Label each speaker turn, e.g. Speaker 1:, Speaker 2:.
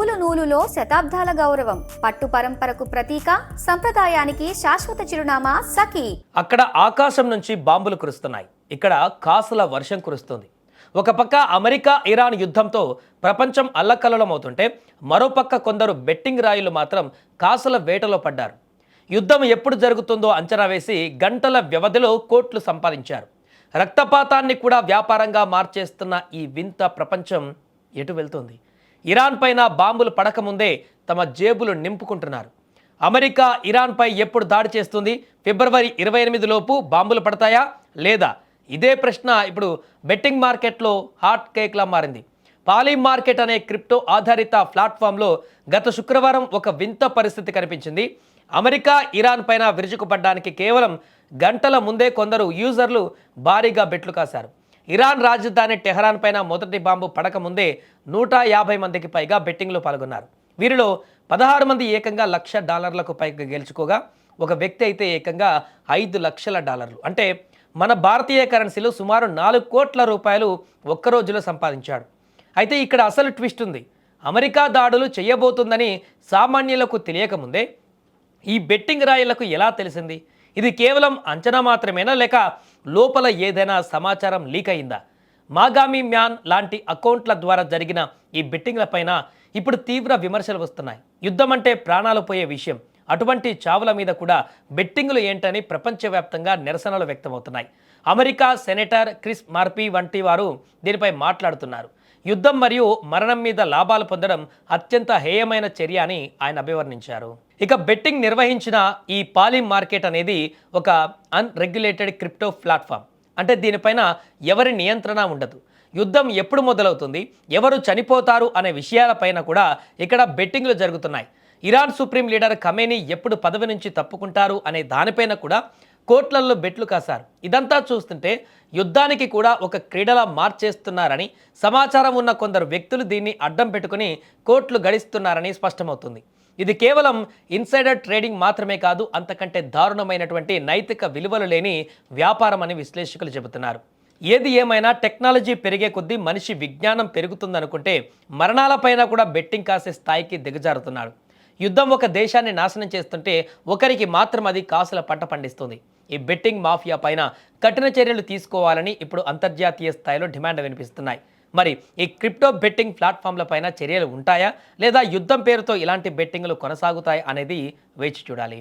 Speaker 1: నూలు నూలులో శతాబ్దాల గౌరవం, పట్టు పరంపరకు ప్రతీక, సంప్రదాయానికి శాశ్వత చిరునామా సఖీ.
Speaker 2: అక్కడ ఆకాశం నుంచి బాంబులు కురుస్తున్నాయి, ఇక్కడ కాసుల వర్షం కురుస్తుంది. ఒక పక్క అమెరికా ఇరాన్ యుద్ధంతో ప్రపంచం అల్లకల్లోలమవుతుంటే మరోపక్క కొందరు బెట్టింగ్ రాయులు మాత్రం కాసుల వేటలో పడ్డారు. యుద్ధం ఎప్పుడు జరుగుతుందో అంచనా వేసి గంటల వ్యవధిలో కోట్లు సంపాదించారు. రక్తపాతాన్ని కూడా వ్యాపారంగా మార్చేస్తున్న ఈ వింత ప్రపంచం ఎటు వెళ్తుంది? ఇరాన్ పైన బాంబులు పడకముందే తమ జేబులు నింపుకుంటున్నారు. అమెరికా ఇరాన్పై ఎప్పుడు దాడి చేస్తుంది? ఫిబ్రవరి 28 లోపు బాంబులు పడతాయా లేదా? ఇదే ప్రశ్న ఇప్పుడు బెట్టింగ్ మార్కెట్లో హాట్ కేక్లా మారింది. పాలీ మార్కెట్ అనే క్రిప్టో ఆధారిత ప్లాట్ఫామ్లో గత శుక్రవారం ఒక వింత పరిస్థితి కనిపించింది. అమెరికా ఇరాన్ పైన విరుచుకుపడ్డానికి కేవలం గంటల ముందే కొందరు యూజర్లు భారీగా బెట్లు కాశారు. ఇరాన్ రాజధాని టెహరాన్ పైన మొదటి బాంబు పడక ముందే 150 మందికి పైగా బెట్టింగ్లో పాల్గొన్నారు. వీరిలో 16 మంది ఏకంగా $1,00,000లకు పైగా గెలుచుకోగా ఒక వ్యక్తి అయితే ఏకంగా $5 లక్షల, అంటే మన భారతీయ కరెన్సీలో సుమారు 4 కోట్ల రూపాయలు ఒక్క రోజులో సంపాదించాడు. అయితే ఇక్కడ అసలు ట్విస్ట్ ఉంది. అమెరికా దాడులు చేయబోతుందని సామాన్యులకు తెలియకముందే ఈ బెట్టింగ్ రాయులకు ఎలా తెలిసింది? ఇది కేవలం అంచనా మాత్రమేనా, లేక లోపల ఏదైనా సమాచారం లీక్ అయిందా? మాగామి మ్యాన్ లాంటి అకౌంట్ల ద్వారా జరిగిన ఈ బెట్టింగ్లపైన ఇప్పుడు తీవ్ర విమర్శలు వస్తున్నాయి. యుద్ధం అంటే ప్రాణాలు పోయే విషయం. అటువంటి చావుల మీద కూడా బెట్టింగులు ఏంటని ప్రపంచవ్యాప్తంగా నిరసనలు వ్యక్తమవుతున్నాయి. అమెరికా సెనేటర్ క్రిస్ మార్పీ వంటి వారు దీనిపై మాట్లాడుతున్నారు. యుద్ధం మరియు మరణం మీద లాభాలు పొందడం అత్యంత హేయమైన చర్య అని ఆయన అభివర్ణించారు. ఇక బెట్టింగ్ నిర్వహించిన ఈ పాలీ మార్కెట్ అనేది ఒక అన్రెగ్యులేటెడ్ క్రిప్టో ప్లాట్ఫామ్. అంటే దీనిపైన ఎవరి నియంత్రణ ఉండదు. యుద్ధం ఎప్పుడు మొదలవుతుంది, ఎవరు చనిపోతారు అనే విషయాలపైన కూడా ఇక్కడ బెట్టింగ్లు జరుగుతున్నాయి. ఇరాన్ సుప్రీం లీడర్ ఖమేనీ ఎప్పుడు పదవి నుంచి తప్పుకుంటారు అనే దానిపైన కూడా కోట్లల్లో బెట్లు కాశారు. ఇదంతా చూస్తుంటే యుద్ధానికి కూడా ఒక క్రీడలా మార్చేస్తున్నారని, సమాచారం ఉన్న కొందరు వ్యక్తులు దీన్ని అడ్డం పెట్టుకుని కోట్లు గడిస్తున్నారని స్పష్టమవుతుంది. ఇది కేవలం ఇన్సైడర్ ట్రేడింగ్ మాత్రమే కాదు, అంతకంటే దారుణమైనటువంటి నైతిక విలువలు లేని వ్యాపారం అని విశ్లేషకులు చెబుతున్నారు. ఏది ఏమైనా టెక్నాలజీ పెరిగే కొద్దీ మనిషి విజ్ఞానం పెరుగుతుందనుకుంటే మరణాలపైన కూడా బెట్టింగ్ కాసే స్థాయికి దిగజారుతున్నాడు. యుద్ధం ఒక దేశాన్ని నాశనం చేస్తుంటే ఒకరికి మాత్రం అది కాసుల పంట పండిస్తుంది. ఈ బెట్టింగ్ మాఫియా పైన కఠిన చర్యలు తీసుకోవాలని ఇప్పుడు అంతర్జాతీయ స్థాయిలో డిమాండ్ వినిపిస్తున్నాయి. మరి ఈ క్రిప్టో బెట్టింగ్ ప్లాట్ఫామ్ల పైన చర్యలు ఉంటాయా, లేదా యుద్ధం పేరుతో ఇలాంటి బెట్టింగ్లు కొనసాగుతాయి అనేది వేచి చూడాలి.